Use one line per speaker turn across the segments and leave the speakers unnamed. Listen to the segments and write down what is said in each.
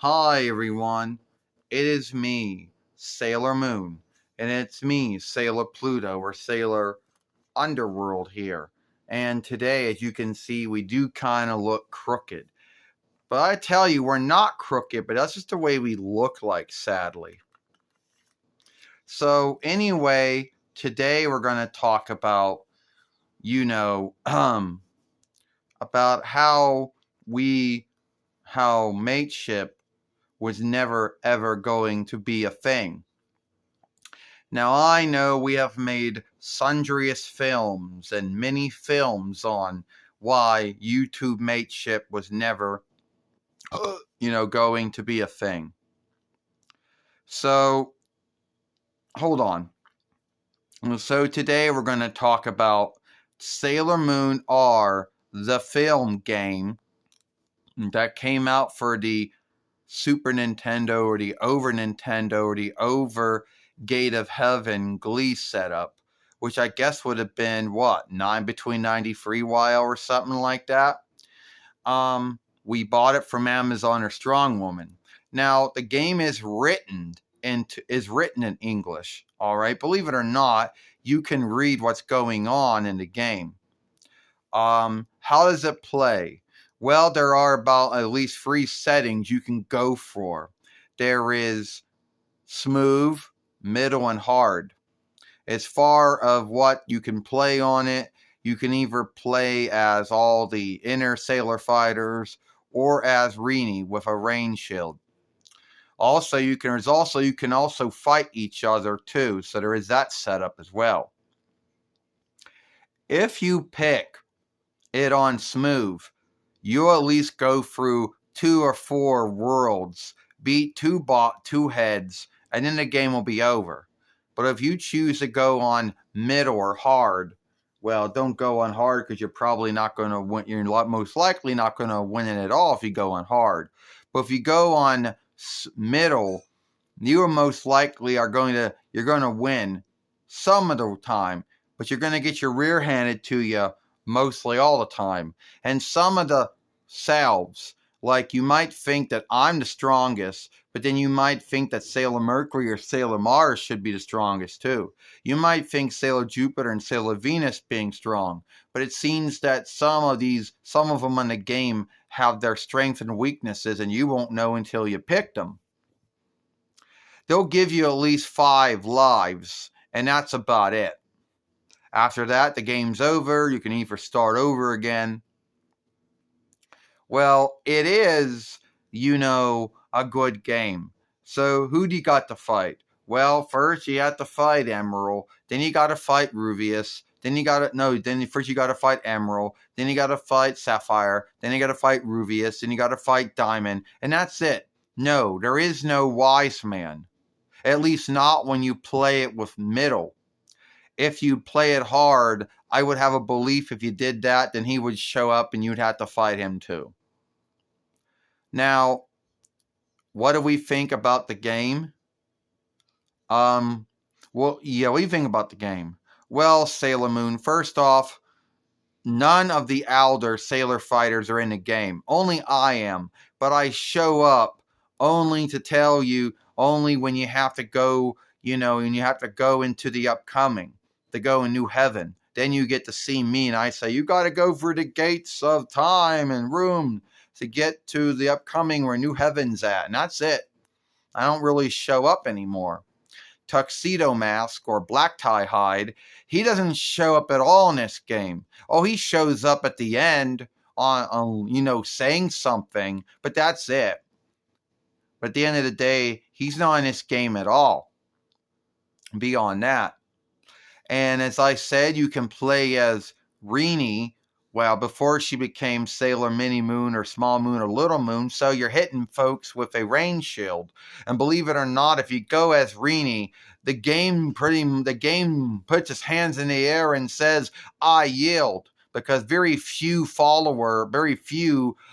Hi everyone, it is me, Sailor Moon, and it's me, Sailor Pluto, or Sailor Underworld here. And today, as you can see, we do kind of look crooked. But I tell you, we're not crooked, but that's just the way we look like, sadly. So anyway, today we're going to talk about, you know, about how mateship was never ever going to be a thing. Now I know we have made sundrious films and many films on why YouTube mateship was never, going to be a thing. So, hold on. So today we're going to talk about Sailor Moon R, the film game that came out for the Super Nintendo or the Over Nintendo or the Over Gate of Heaven Glee setup, which I guess would have been what, between 93 while or something like that. We bought it from Amazon or Strong Woman. Now the game is written in English. All right, believe it or not, you can read what's going on in the game. How does it play? Well, there are about at least 3 settings you can go for. There is smooth, middle, and hard. As far of what you can play on it, you can either play as all the inner Sailor Fighters or as Rini with a rain shield. Also, you can also fight each other too, so there is that setup as well. If you pick it on smooth, you'll at least go through 2 or 4 worlds, beat two heads, and then the game will be over. But if you choose to go on middle or hard, well, don't go on hard because you're probably not going to win. You're most likely not going to win it at all if you go on hard. But if you go on middle, you are most likely you're going to win some of the time, but you're going to get your rear handed to you mostly all the time. And some of the salves, like you might think that I'm the strongest, but then you might think that Sailor Mercury or Sailor Mars should be the strongest too. You might think Sailor Jupiter and Sailor Venus being strong, but it seems that some of them in the game have their strengths and weaknesses, and you won't know until you pick them. They'll give you at least 5 lives, and that's about it. After that, the game's over. You can either start over again. Well, it is, a good game. So who do you got to fight? Well, first you have to fight Emerald. Then you got to fight Ruvius. First you got to fight Emerald. Then you got to fight Sapphire. Then you got to fight Ruvius. Then you got to fight Diamond. And that's it. No, there is no wise man. At least not when you play it with middle. If you play it hard, I would have a belief if you did that, then he would show up and you'd have to fight him too. Now, what do we think about the game? What do you think about the game? Well, Sailor Moon, first off, none of the elder Sailor Fighters are in the game. Only I am, but I show up only to tell you, only when you have to go, and you have to go into the upcoming, to go in New Heaven. Then you get to see me, and I say, you got to go through the gates of time and room to get to the upcoming where New Heaven's at, and that's it. I don't really show up anymore. Tuxedo Mask or Black Tie Hide, he doesn't show up at all in this game. Oh, he shows up at the end on saying something, but that's it. But at the end of the day, he's not in this game at all. Beyond that. And as I said, you can play as Rini, well, before she became Sailor Mini Moon or Small Moon or Little Moon, so you're hitting folks with a rain shield. And believe it or not, if you go as Rini, the game puts its hands in the air and says, I yield, because very few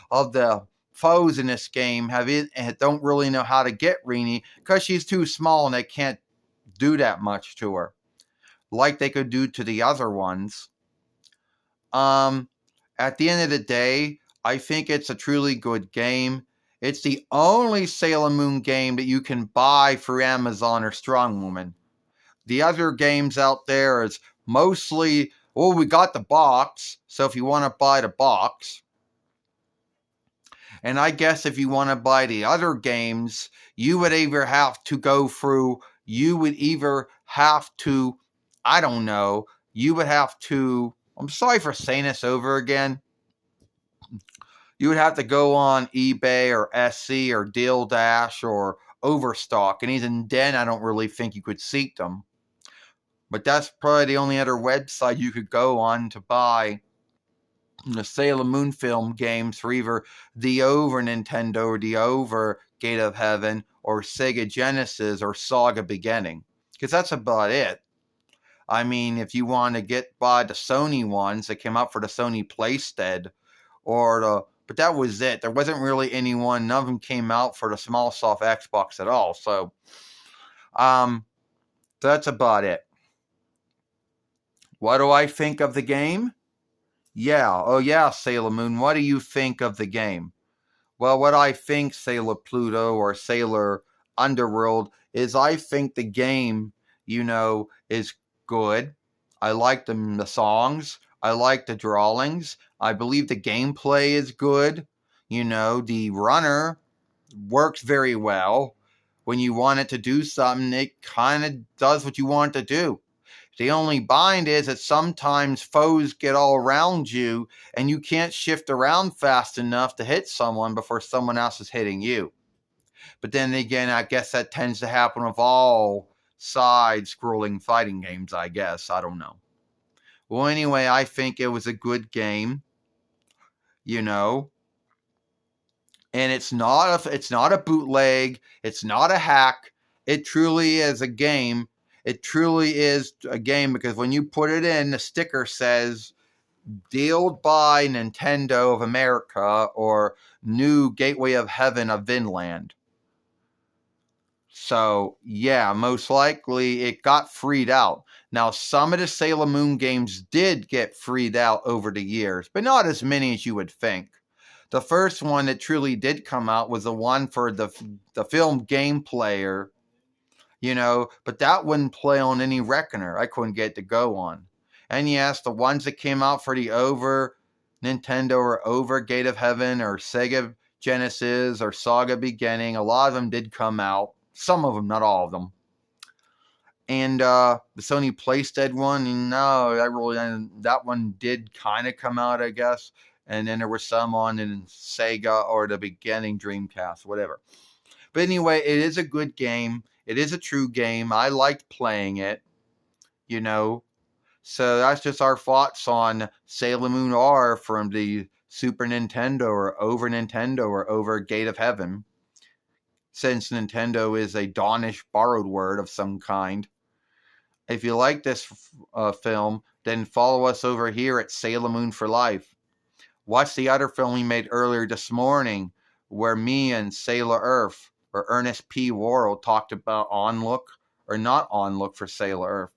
of the foes in this game don't really know how to get Rini because she's too small and they can't do that much to her like they could do to the other ones. At the end of the day, I think it's a truly good game. It's the only Sailor Moon game that you can buy through Amazon or Strong Woman. The other games out there is mostly, well, we got the box, so if you want to buy the box. And I guess if you want to buy the other games, you would either have to go through, I don't know, I'm sorry for saying this over again. You would have to go on eBay or Etsy or Deal Dash or Overstock. And even then, I don't really think you could seek them. But that's probably the only other website you could go on to buy the Sailor Moon film games for either the Over Nintendo or the Over Gate of Heaven or Sega Genesis or Saga Beginning. Because that's about it. I mean, if you want to get by the Sony ones that came out for the Sony PlayStation but that was it. There wasn't really anyone. None of them came out for the small soft Xbox at all. So that's about it. What do I think of the game? Yeah. Oh, yeah, Sailor Moon. What do you think of the game? Well, what I think, Sailor Pluto or Sailor Underworld, is I think the game, is good. I like the songs. I like the drawings. I believe the gameplay is good. The runner works very well. When you want it to do something, it kind of does what you want it to do. The only bind is that sometimes foes get all around you and you can't shift around fast enough to hit someone before someone else is hitting you. But then again, I guess that tends to happen with all side-scrolling fighting games, I guess. I don't know. Well, anyway, I think it was a good game, and it's not a bootleg, it's not a hack. It truly is a game. It truly is a game because when you put it in, the sticker says dealed by Nintendo of America or New Gateway of Heaven of Vinland. So, yeah, most likely it got freed out. Now, some of the Sailor Moon games did get freed out over the years, but not as many as you would think. The first one that truly did come out was the one for the film Game Player, but that wouldn't play on any Reckoner. I couldn't get it to go on. And yes, the ones that came out for the Over Nintendo or Over Gate of Heaven or Sega Genesis or Saga Beginning, a lot of them did come out. Some of them, not all of them. And the Sony PlayStation one, no, that one did kind of come out, I guess. And then there were some on in Sega or the beginning Dreamcast, whatever. But anyway, it is a good game. It is a true game. I liked playing it, So that's just our thoughts on Sailor Moon R from the Super Nintendo or Over Gate of Heaven. Since Nintendo is a Dawnish borrowed word of some kind. If you like this film, then follow us over here at Sailor Moon for Life. Watch the other film we made earlier this morning where me and Sailor Earth or Ernest P. Worrell talked about on-look or not on-look for Sailor Earth.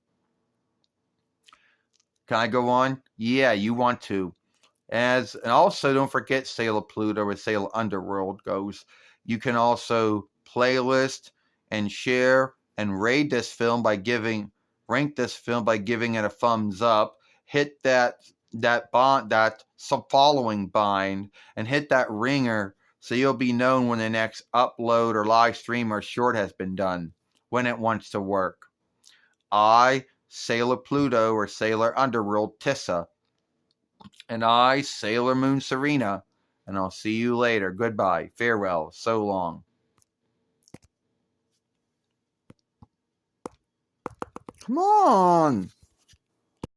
Can I go on? Yeah, you want to. And also, don't forget Sailor Pluto or Sailor Underworld goes. You can also playlist and share and rank this film by giving it a thumbs up. Hit that following bind and hit that ringer so you'll be known when the next upload or live stream or short has been done when it wants to work. I, Sailor Pluto or Sailor Underworld Tissa. And I, Sailor Moon Serena, and I'll see you later. Goodbye. Farewell. So long. Come on.